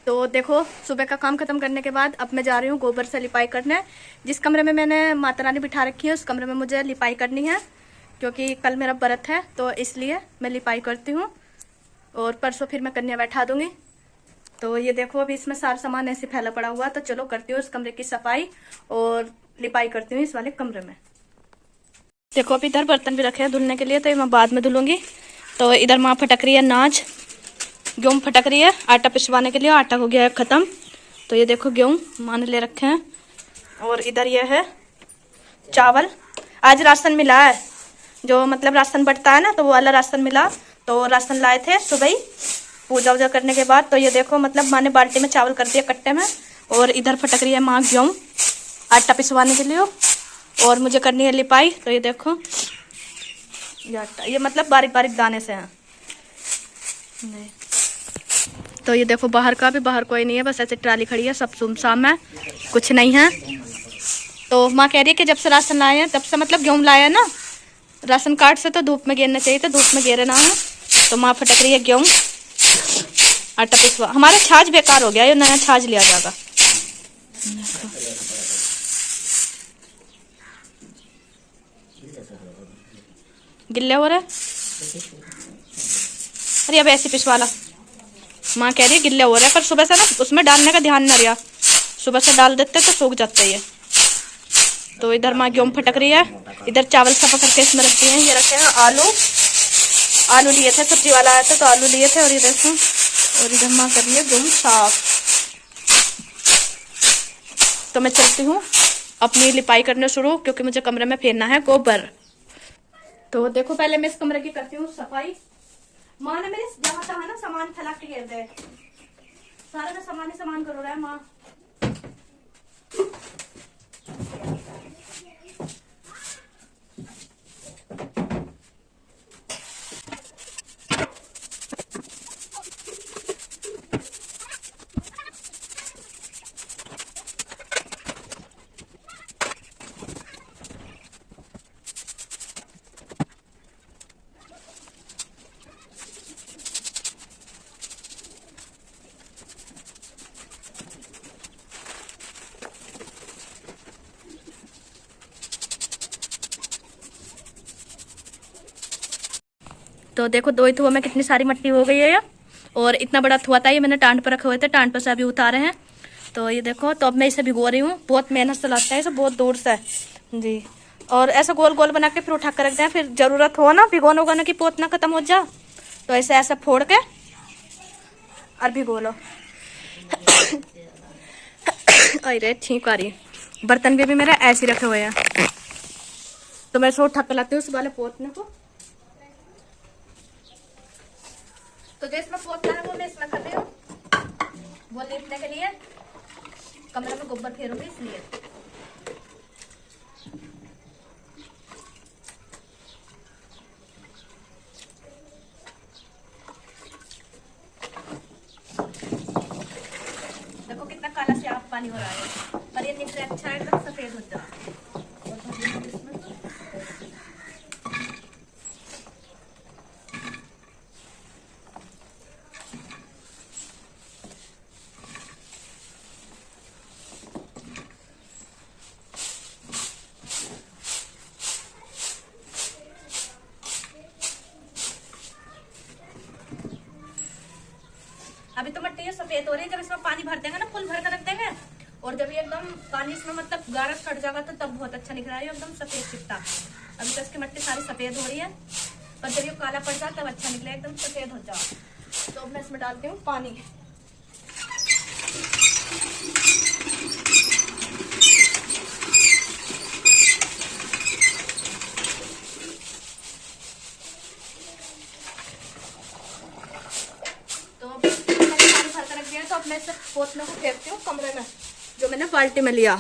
तो देखो, सुबह का काम खत्म करने के बाद अब मैं जा रही हूँ गोबर से लिपाई करने। जिस कमरे में मैंने माता रानी बिठा रखी है उस कमरे में मुझे लिपाई करनी है, क्योंकि कल मेरा व्रत है, तो इसलिए मैं लिपाई करती हूँ और परसों फिर मैं कन्या बैठा दूंगी। तो ये देखो, अभी इसमें सारा सामान ऐसे फैला पड़ा हुआ, तो चलो करती हूँ इस कमरे की सफाई और लिपाई करती हूँ इस वाले कमरे में। देखो, अभी इधर बर्तन भी रखे हैं धुलने के लिए, तो ये मैं बाद में धुलूंगी। तो इधर माँ फटक रही है नाच, गेहूँ फटक रही है आटा पिसवाने के लिए। आटा हो गया है ख़त्म, तो ये देखो गेहूँ माँ ने ले रखे हैं। और इधर ये है चावल, आज राशन मिला है, जो मतलब राशन बंटता है ना, तो वो वाला राशन मिला, तो राशन लाए थे सुबह ही पूजा वूजा करने के बाद। तो ये देखो, मतलब माँ ने बाल्टी में चावल कर दिया कट्टे में, और इधर फटक रही है माँ गेहूँ आटा पिसवाने के लिए, और मुझे करनी है लिपाई। तो ये देखो ये आटा, ये मतलब बारीक बारीक दाने से हैं। नहीं, तो ये देखो बाहर का भी, बाहर कोई नहीं है, बस ऐसे ट्राली खड़ी है, सब सुमसाम है, कुछ नहीं है। तो माँ कह रही है कि जब से राशन लाए हैं, तब से मतलब गेहूँ लाया है ना राशन कार्ड से, तो धूप में गिरना चाहिए, तो धूप में गिरे ना है। तो माँ फटक रही है गेहूँ आटा पिसवा। हमारा छाछ बेकार हो गया, ये नया छाछ लिया जाएगा। गिल्ले हो रहे, अरे अब ऐसे पिसवा ला। माँ कह रही है गिल्ले हो रहे हैं, पर सुबह से ना उसमें डालने का ध्यान न रहा, सुबह से डाल देते तो सूख जाते ये। तो इधर माँ गेहूँ फटक रही है, इधर चावल सफा करके इसमें रख दिए हैं। ये रखे हैं आलू, आलू लिए थे, सब्जी वाला आया था तो आलू लिए थे। और ये देखो, और इधर माँ कर रही है गेहूँ साफ। तो मैं चलती हूँ अपनी लिपाई करने शुरू, क्योंकि मुझे कमरे में फेरना है गोबर। तो देखो, पहले मैं इस कमरे की करती हूँ सफाई। माँ ने मेरे जहाँ तहाँ ना सामान फैला के घेर दे, सारा का सामान ही सामान करो रहा है माँ। तो देखो, दो ही थुआ में कितनी सारी मिट्टी हो गई है ये, और इतना बड़ा थुआ था ये, मैंने टांट पर रखे हुए थे, टांट पर से अभी उतारे हैं। तो ये देखो, तो अब मैं इसे भिगो रही हूँ, बहुत मेहनत से लगता है इसे, बहुत दूर से जी। और ऐसा गोल गोल बना के फिर उठा कर रख दें, फिर जरूरत हो ना भिगोने उगोने की, पोत ना खत्म हो जा, तो ऐसे ऐसे फोड़ के और भिगो लो। अरे छींक आ रही, बर्तन भी मेरे ऐसे रखे हुए हैं, तो मैं इसे उठा कर लाती हूँ उस वाले पोतने को। तो जो इसमें पोतना है वो मैं इसमें कर रही हूँ, वो लेपने के लिए, कमरे में गोबर फेरूंगी इसलिए। देखो कितना काला से आप पानी हो रहा है, पर ये निकले अच्छा एकदम सफेद होता है। अभी तो मिट्टी सफेद हो रही है, जब इसमें पानी भर देंगे ना, फुल भर कर रख देंगे, और जब ये एकदम पानी इसमें मतलब गाढ़ा छट जाएगा, तो तब बहुत अच्छा निकल रहा है एकदम सफेद चिट्टा। अभी तो इसकी मिट्टी सारी सफेद हो रही है, पर जब ये काला पड़ जाए तब अच्छा निकले, एकदम सफेद हो जाए। तो अब मैं इसमें डालती हूँ पानी। तो अब मैं इसे पोतने को फेरती हूँ कमरे में, जो मैंने बाल्टी में लिया।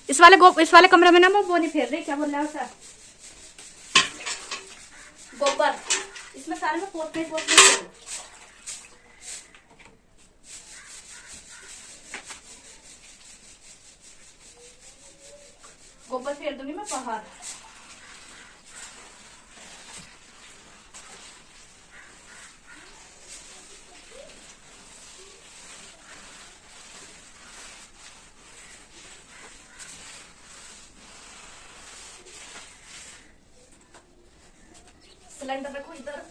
इस वाले कमरे में ना मैं वो नहीं फेर रही, क्या बोल रहा है उसे, गोबर। इसमें सारे में पोतने गोबर फेर दूंगी मैं बाहर। सिलेंडर रखो इधर।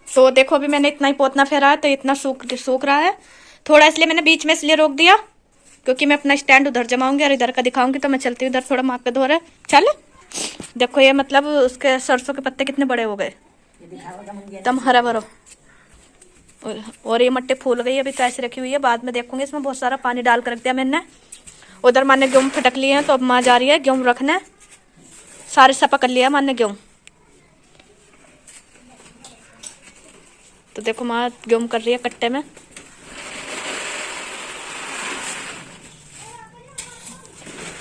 तो देखो अभी मैंने इतना ही पोतना फेरा है, तो इतना सूख रहा है थोड़ा, इसलिए मैंने बीच में इसलिए रोक दिया, क्योंकि मैं अपना स्टैंड उधर जमाऊंगी और इधर का दिखाऊंगी। तो मैं चलती हूँ, इधर थोड़ा माप पे धो रहे चल। देखो ये मतलब उसके सरसों के पत्ते कितने बड़े हो गए, एकदम हरा भरा। और ये मट्टी फूल गई, अभी तो ऐसे रखी हुई है, बाद में देखूंगी। इसमें बहुत सारा पानी डाल कर रख दिया मैंने। उधर माँ ने गेहूँ फटक लिए हैं, तो अब माँ जा रही है गेहूँ रखने। सारे सपा कर लिया माँ ने गेहूँ। तो देखो माँ गेहूँ कर रही है कट्टे में।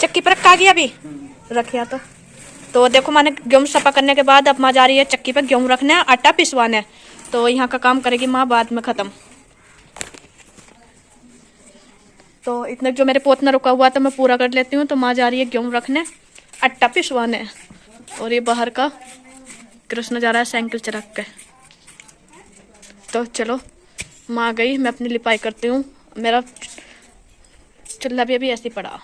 चक्की पर रखा गया अभी रखिया तो देखो माँ ने गेहूँ सपा करने के बाद अब माँ जा रही है चक्की पे गेहूँ रखने, आटा पिसवाने। तो यहाँ का काम करेगी माँ बाद में खत्म। तो इतने जो मेरे पोतना रुका हुआ था मैं पूरा कर लेती हूँ। तो माँ जा रही है गेहूँ रखने, आटा पिसवाने। और ये बाहर का कृष्ण जा रहा है साइकिल चढ़ा के। तो चलो माँ गई, मैं अपनी लिपाई करती हूँ। मेरा चूल्हा भी अभी ऐसे ही पड़ा।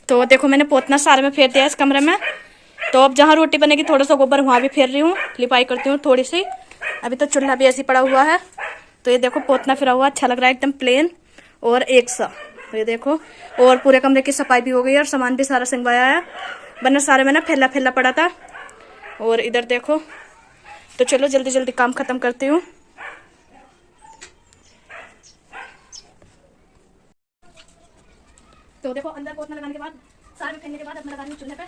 तो देखो मैंने पोतना सारे में फेर दिया इस कमरे में। तो अब जहाँ रोटी बनेगी थोड़ा सा गोबर वहाँ भी फेर रही हूँ, लिपाई करती हूँ थोड़ी सी। अभी तो चूल्हा भी ऐसे पड़ा हुआ है। तो ये देखो पोतना फिरा हुआ अच्छा लग रहा है, एकदम प्लेन और एक सा। तो ये देखो, और पूरे कमरे की सफाई भी हो गई और सामान भी सारा संगवाया है, वरना सारे में ना फैला फैला पड़ा था। और इधर देखो, तो चलो जल्दी जल्दी काम खत्म करती हूँ। तो देखो अंदर पोतना लगाने के बाद, सारे में फेरने के बाद अब मैं लगा रही हूँ चूल्हे पे।